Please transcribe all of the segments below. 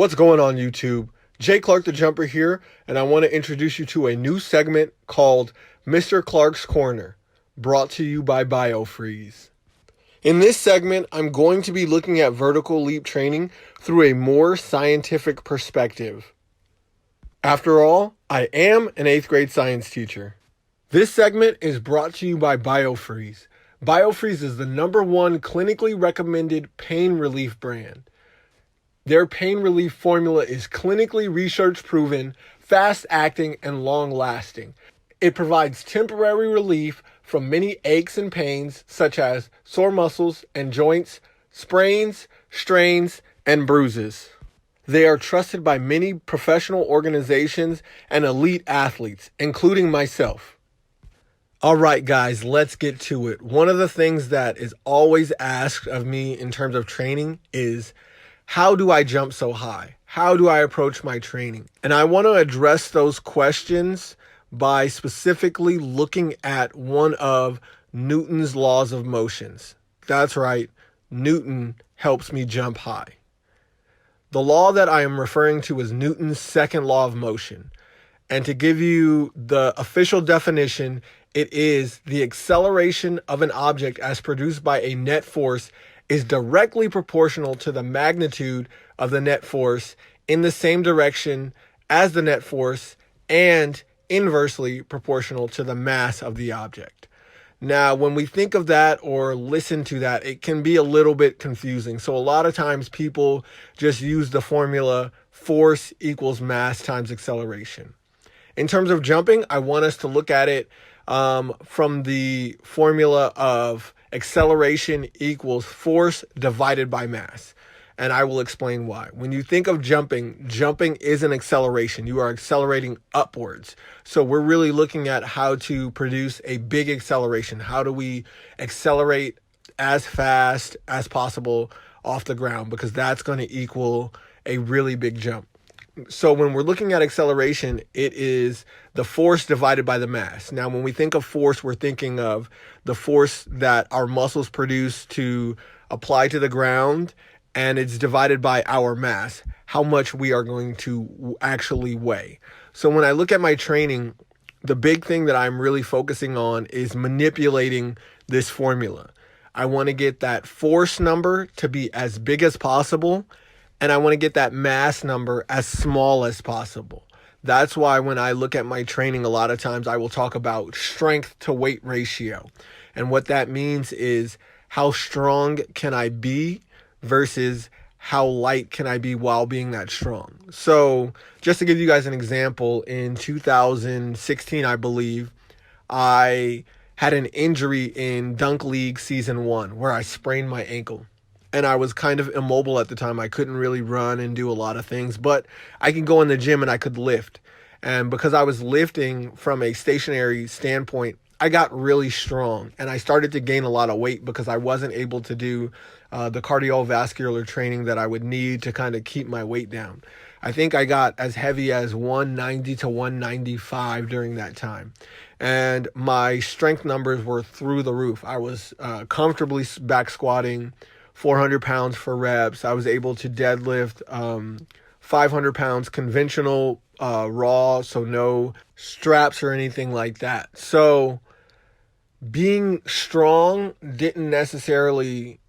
What's going on YouTube? JClarkTheJUMPER here, and I want to introduce you to a new segment called Mr. Clark's Corner, brought to you by BioFreeze. In this segment, I'm going to be looking at vertical leap training through a more scientific perspective. After all, I am an 8th grade science teacher. This segment is brought to you by BioFreeze. BioFreeze is the #1 clinically recommended pain relief brand. Their pain relief formula is clinically research proven, fast acting, and long lasting. It provides temporary relief from many aches and pains such as sore muscles and joints, sprains, strains, and bruises. They are trusted by many professional organizations and elite athletes, including myself. All right, guys, let's get to it. One of the things that is always asked of me in terms of training is, how do I jump so high? How do I approach my training? And I want to address those questions by specifically looking at one of Newton's laws of motions. That's right, Newton helps me jump high. The law that I am referring to is Newton's second law of motion. And to give you the official definition, it is the acceleration of an object as produced by a net force is directly proportional to the magnitude of the net force in the same direction as the net force and inversely proportional to the mass of the object. Now, when we think of that or listen to that, it can be a little bit confusing. So a lot of times people just use the formula force equals mass times acceleration. In terms of jumping, I want us to look at it from the formula of acceleration equals force divided by mass. And I will explain why. When you think of jumping, jumping is an acceleration. You are accelerating upwards. So we're really looking at how to produce a big acceleration. How do we accelerate as fast as possible off the ground? Because that's going to equal a really big jump. So when we're looking at acceleration, it is the force divided by the mass. Now, when we think of force, we're thinking of the force that our muscles produce to apply to the ground, and it's divided by our mass, how much we are going to actually weigh. So when I look at my training, the big thing that I'm really focusing on is manipulating this formula. I want to get that force number to be as big as possible, and I want to get that mass number as small as possible. That's why when I look at my training, a lot of times I will talk about strength to weight ratio. And what that means is how strong can I be versus how light can I be while being that strong. So just to give you guys an example, in 2016, I believe, I had an injury in Dunk League Season 1 where I sprained my ankle. And I was kind of immobile at the time. I couldn't really run and do a lot of things, but I could go in the gym and I could lift. And because I was lifting from a stationary standpoint, I got really strong and I started to gain a lot of weight because I wasn't able to do the cardiovascular training that I would need to kind of keep my weight down. I think I got as heavy as 190 to 195 during that time. And my strength numbers were through the roof. I was comfortably back squatting 400 pounds for reps. I was able to deadlift 500 pounds conventional raw, so no straps or anything like that. So being strong didn't necessarily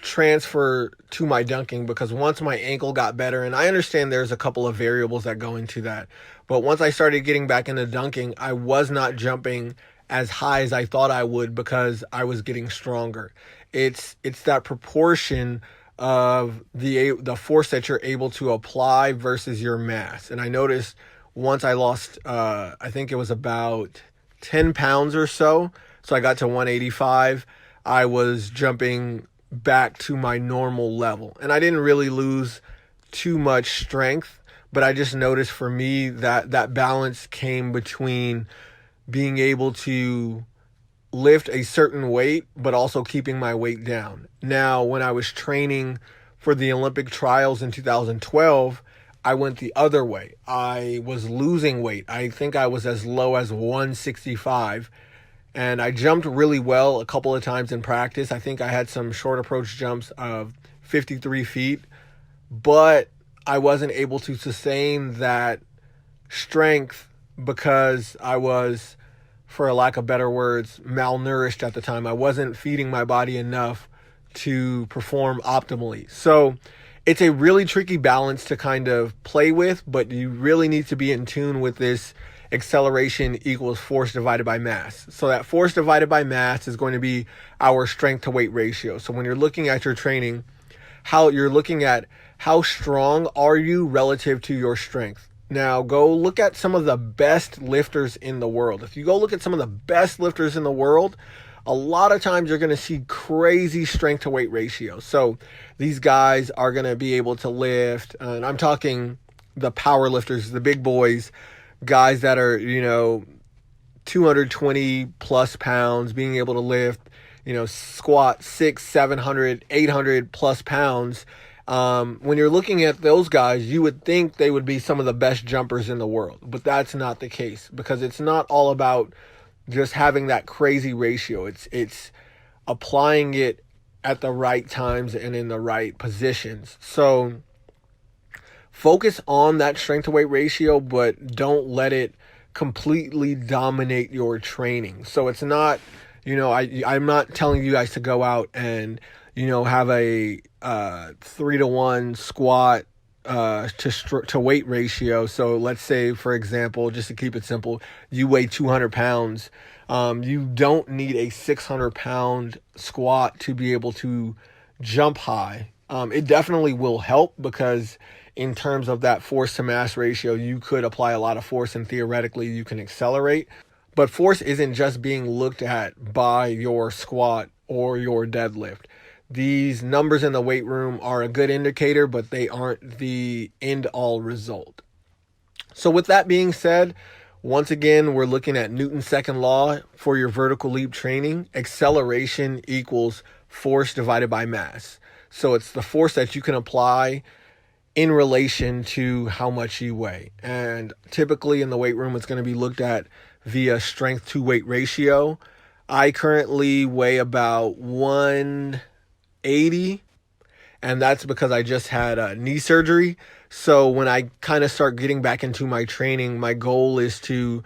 transfer to my dunking, because once my ankle got better, and I understand there's a couple of variables that go into that, but once I started getting back into dunking, I was not jumping as high as I thought I would because I was getting stronger. It's that proportion of the force that you're able to apply versus your mass. And I noticed once I lost, I think it was about 10 pounds or so. So I got to 185. I was jumping back to my normal level. And I didn't really lose too much strength, but I just noticed for me that balance came between being able to lift a certain weight, but also keeping my weight down. Now, when I was training for the Olympic trials in 2012, I went the other way. I was losing weight. I think I was as low as 165, and I jumped really well a couple of times in practice. I think I had some short approach jumps of 53 feet, but I wasn't able to sustain that strength because I was, for a lack of better words, malnourished at the time. I wasn't feeding my body enough to perform optimally. So it's a really tricky balance to kind of play with, but you really need to be in tune with this acceleration equals force divided by mass. So that force divided by mass is going to be our strength to weight ratio. So when you're looking at your training, how you're looking at how strong are you relative to your strength. Now go look at some of the best lifters in the world. If you go look at some of the best lifters in the world, a lot of times you're going to see crazy strength to weight ratio. So these guys are going to be able to lift, and I'm talking the power lifters, the big boys, guys that are, 220 plus pounds, being able to lift, squat 600, 700, 800 plus pounds. When you're looking at those guys, you would think they would be some of the best jumpers in the world, but that's not the case, because it's not all about just having that crazy ratio. It's applying it at the right times and in the right positions. So focus on that strength to weight ratio, but don't let it completely dominate your training. So it's not, I'm not telling you guys to go out and, have a 3-to-1 squat to weight ratio. So let's say, for example, just to keep it simple, you weigh 200 pounds. You don't need a 600-pound squat to be able to jump high. It definitely will help, because in terms of that force to mass ratio, you could apply a lot of force and theoretically you can accelerate. But force isn't just being looked at by your squat or your deadlift. These numbers in the weight room are a good indicator, but they aren't the end all result. So with that being said, once again, we're looking at Newton's second law for your vertical leap training. Acceleration equals force divided by mass. So it's the force that you can apply in relation to how much you weigh. And typically in the weight room, it's going to be looked at via strength to weight ratio. I currently weigh about 180, and that's because I just had knee surgery. So when I kind of start getting back into my training, my goal is to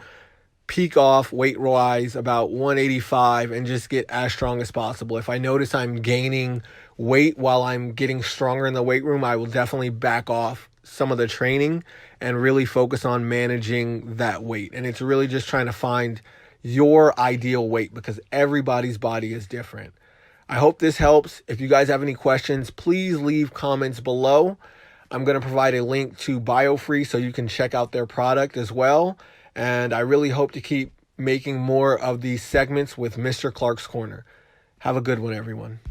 peak off weight-wise about 185 and just get as strong as possible. If I notice I'm gaining weight while I'm getting stronger in the weight room, I will definitely back off some of the training and really focus on managing that weight. And it's really just trying to find your ideal weight, because everybody's body is different. I hope this helps. If you guys have any questions, please leave comments below. I'm going to provide a link to BioFree so you can check out their product as well. And I really hope to keep making more of these segments with Mr. Clark's Corner. Have a good one, everyone.